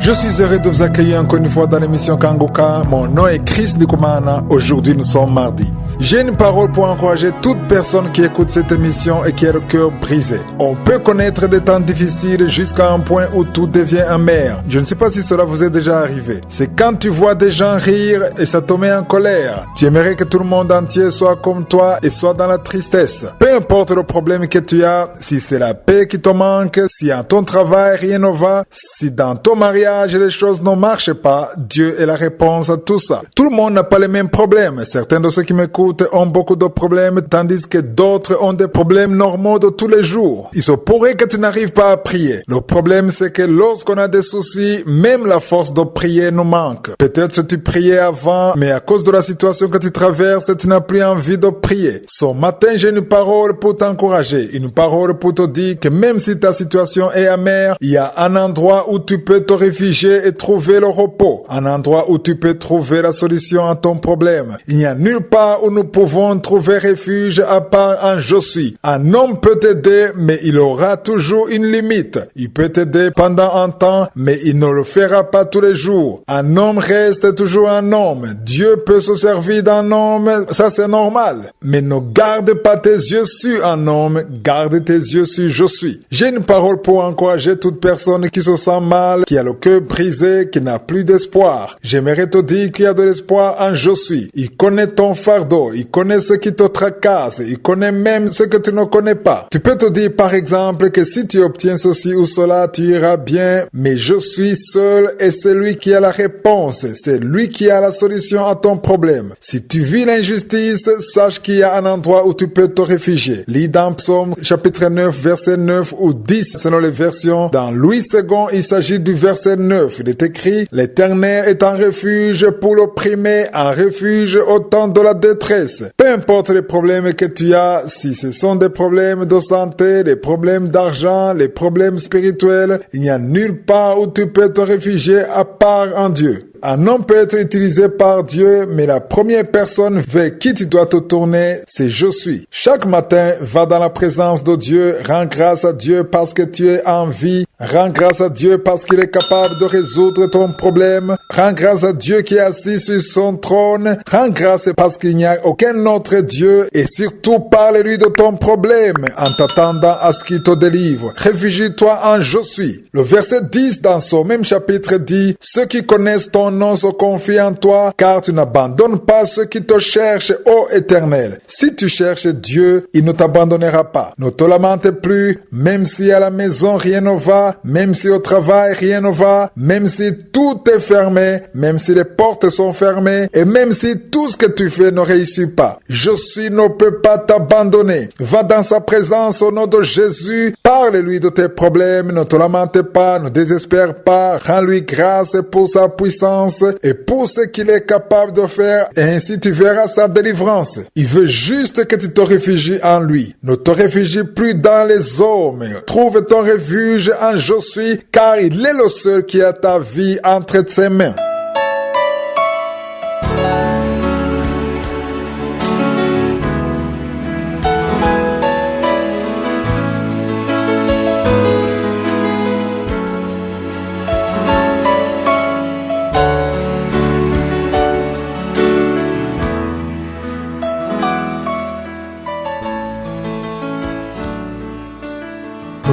Je suis heureux de vous accueillir encore une fois dans l'émission Kanguka. Mon nom est Chris Ndikumana. Aujourd'hui, nous sommes mardi. J'ai une parole pour encourager toute personne qui écoute cette émission et qui a le cœur brisé. On peut connaître des temps difficiles jusqu'à un point où tout devient amer. Je ne sais pas si cela vous est déjà arrivé. C'est quand tu vois des gens rire et ça te met en colère. Tu aimerais que tout le monde entier soit comme toi et soit dans la tristesse. Peu importe le problème que tu as, si c'est la paix qui te manque, si à ton travail rien ne va, si dans ton mariage les choses ne marchent pas, Dieu est la réponse à tout ça. Tout le monde n'a pas les mêmes problèmes. Certains de ceux qui m'écoutent ont beaucoup de problèmes, tandis que d'autres ont des problèmes normaux de tous les jours. Il se pourrait que tu n'arrives pas à prier. Le problème, c'est que lorsqu'on a des soucis, même la force de prier nous manque. Peut-être que tu priais avant, mais à cause de la situation que tu traverses, tu n'as plus envie de prier. Ce matin, j'ai une parole pour t'encourager, une parole pour te dire que même si ta situation est amère, il y a un endroit où tu peux te réfugier et trouver le repos, un endroit où tu peux trouver la solution à ton problème. Il n'y a nulle part où nous pouvons trouver refuge à part en je suis. Un homme peut t'aider, mais il aura toujours une limite. Il peut t'aider pendant un temps, mais il ne le fera pas tous les jours. Un homme reste toujours un homme. Dieu peut se servir d'un homme, ça c'est normal. Mais ne garde pas tes yeux sur un homme, garde tes yeux sur je suis. J'ai une parole pour encourager toute personne qui se sent mal, qui a le cœur brisé, qui n'a plus d'espoir. J'aimerais te dire qu'il y a de l'espoir en je suis. Il connaît ton fardeau. Il connaît ce qui te tracasse. Il connaît même ce que tu ne connais pas. Tu peux te dire par exemple que si tu obtiens ceci ou cela, tu iras bien. Mais je suis seul et c'est lui qui a la réponse. C'est lui qui a la solution à ton problème. Si tu vis l'injustice, sache qu'il y a un endroit où tu peux te réfugier. Lis dans Psaume chapitre 9, verset 9 ou 10 selon les versions. Dans Louis II, il s'agit du verset 9. Il est écrit: l'Éternel est un refuge pour l'opprimé, un refuge au temps de la détresse. Peu importe les problèmes que tu as, si ce sont des problèmes de santé, des problèmes d'argent, les problèmes spirituels, il n'y a nulle part où tu peux te réfugier à part en Dieu. Un homme peut être utilisé par Dieu, mais la première personne vers qui tu dois te tourner, c'est je suis. Chaque matin, va dans la présence de Dieu, rends grâce à Dieu parce que tu es en vie, rends grâce à Dieu parce qu'il est capable de résoudre ton problème, rends grâce à Dieu qui est assis sur son trône, rends grâce parce qu'il n'y a aucun autre Dieu et surtout parle-lui de ton problème en t'attendant à ce qu'il te délivre. Réfugie-toi en je suis. Le verset 10 dans ce même chapitre dit: ceux qui connaissent ton nom se confie en toi, car tu n'abandonnes pas ceux qui te cherchent, ô Éternel. Si tu cherches Dieu, il ne t'abandonnera pas. Ne te lamente plus, même si à la maison rien ne va, même si au travail rien ne va, même si tout est fermé, même si les portes sont fermées, et même si tout ce que tu fais ne réussit pas. Je suis ne peut pas t'abandonner. Va dans sa présence au nom de Jésus, parle-lui de tes problèmes, ne te lamente pas, ne désespère pas, rends-lui grâce pour sa puissance et pour ce qu'il est capable de faire, et ainsi tu verras sa délivrance. Il veut juste que tu te réfugies en lui. Ne te réfugie plus dans les hommes. Trouve ton refuge en je suis, car il est le seul qui a ta vie entre ses mains.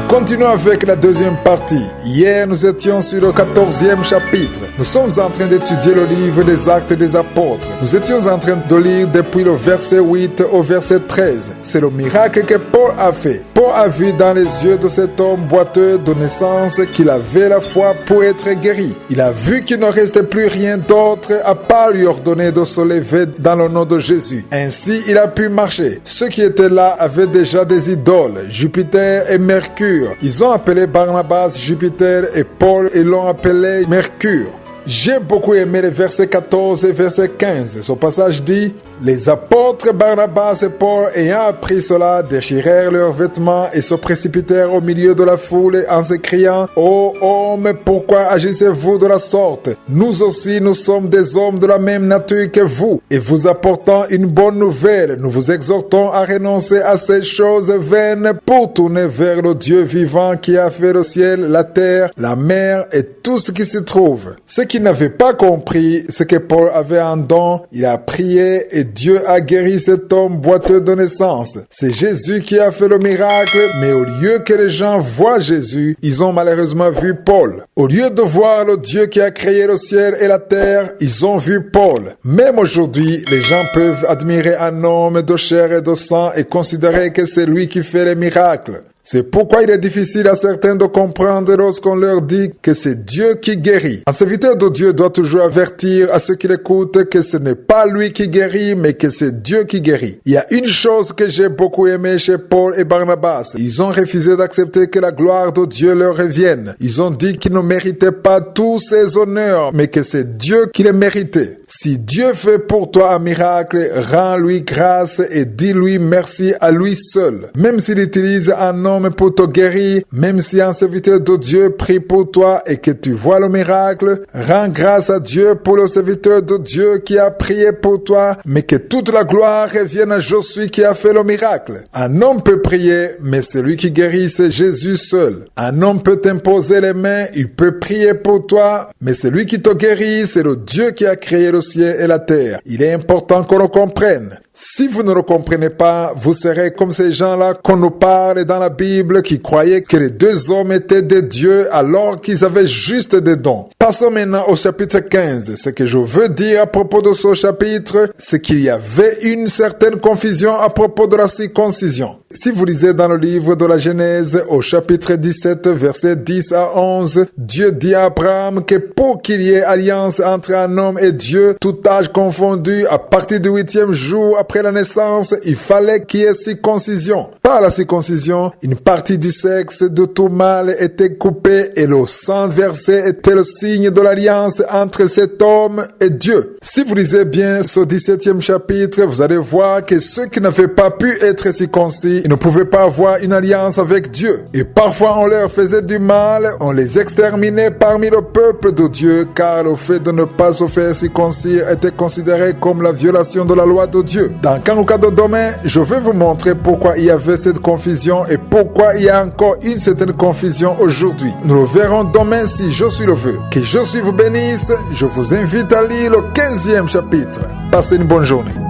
Continuons avec la deuxième partie. Hier, nous étions sur le 14e chapitre. Nous sommes en train d'étudier le livre des Actes des Apôtres. Nous étions en train de lire depuis le verset 8 au verset 13. C'est le miracle que Paul a fait. Paul a vu dans les yeux de cet homme boiteux de naissance qu'il avait la foi pour être guéri. Il a vu qu'il ne restait plus rien d'autre à part lui ordonner de se lever dans le nom de Jésus. Ainsi, il a pu marcher. Ceux qui étaient là avaient déjà des idoles, Jupiter et Mercure. Ils ont appelé Barnabas Jupiter et Paul et l'ont appelé Mercure. J'ai beaucoup aimé les versets 14 et verset 15. Ce passage dit: Les apôtres Barnabas et Paul, ayant appris cela, déchirèrent leurs vêtements et se précipitèrent au milieu de la foule en s'écriant: « Ô hommes, pourquoi agissez-vous de la sorte? Nous aussi, nous sommes des hommes de la même nature que vous, et vous apportant une bonne nouvelle, nous vous exhortons à renoncer à ces choses vaines pour tourner vers le Dieu vivant qui a fait le ciel, la terre, la mer et tout ce qui s'y trouve. » Ce qu'ils n'avaient pas compris, c'est que Paul avait un don, il a prié et Dieu a guéri cet homme boiteux de naissance. C'est Jésus qui a fait le miracle, mais au lieu que les gens voient Jésus, ils ont malheureusement vu Paul. Au lieu de voir le Dieu qui a créé le ciel et la terre, ils ont vu Paul. Même aujourd'hui, les gens peuvent admirer un homme de chair et de sang et considérer que c'est lui qui fait les miracles. C'est pourquoi il est difficile à certains de comprendre lorsqu'on leur dit que c'est Dieu qui guérit. Un serviteur de Dieu doit toujours avertir à ceux qui l'écoutent que ce n'est pas lui qui guérit, mais que c'est Dieu qui guérit. Il y a une chose que j'ai beaucoup aimé chez Paul et Barnabas. Ils ont refusé d'accepter que la gloire de Dieu leur revienne. Ils ont dit qu'ils ne méritaient pas tous ces honneurs, mais que c'est Dieu qui les méritait. Si Dieu fait pour toi un miracle, rends-lui grâce et dis-lui merci à lui seul. Même s'il utilise un homme pour te guérir, même si un serviteur de Dieu prie pour toi et que tu vois le miracle, rends grâce à Dieu pour le serviteur de Dieu qui a prié pour toi, mais que toute la gloire revienne à Jésus qui a fait le miracle. Un homme peut prier, mais celui qui guérit, c'est Jésus seul. Un homme peut t'imposer les mains, il peut prier pour toi, mais celui qui te guérit, c'est le Dieu qui a créé le ciel et la terre. Il est important qu'on le comprenne. Si vous ne le comprenez pas, vous serez comme ces gens-là qu'on nous parle dans la Bible qui croyaient que les deux hommes étaient des dieux alors qu'ils avaient juste des dons. Passons maintenant au chapitre 15. Ce que je veux dire à propos de ce chapitre, c'est qu'il y avait une certaine confusion à propos de la circoncision. Si vous lisez dans le livre de la Genèse, au chapitre 17, versets 10 à 11, Dieu dit à Abraham que pour qu'il y ait alliance entre un homme et Dieu, tout âge confondu, à partir du 8e jour après la naissance, il fallait qu'il y ait circoncision. Par la circoncision, une partie du sexe de tout mâle était coupée et le sang versé était le signe de l'alliance entre cet homme et Dieu. Si vous lisez bien ce 17e chapitre, vous allez voir que ceux qui n'avaient pas pu être circoncis, ils ne pouvaient pas avoir une alliance avec Dieu. Et parfois on leur faisait du mal, on les exterminait parmi le peuple de Dieu, car le fait de ne pas se faire circoncire était considéré comme la violation de la loi de Dieu. Dans Kanguka de demain, je vais vous montrer pourquoi il y avait cette confusion et pourquoi il y a encore une certaine confusion aujourd'hui. Nous le verrons demain si Jésus le veut. Que Jésus vous bénisse. Je vous invite à lire le 15e chapitre. Passez une bonne journée.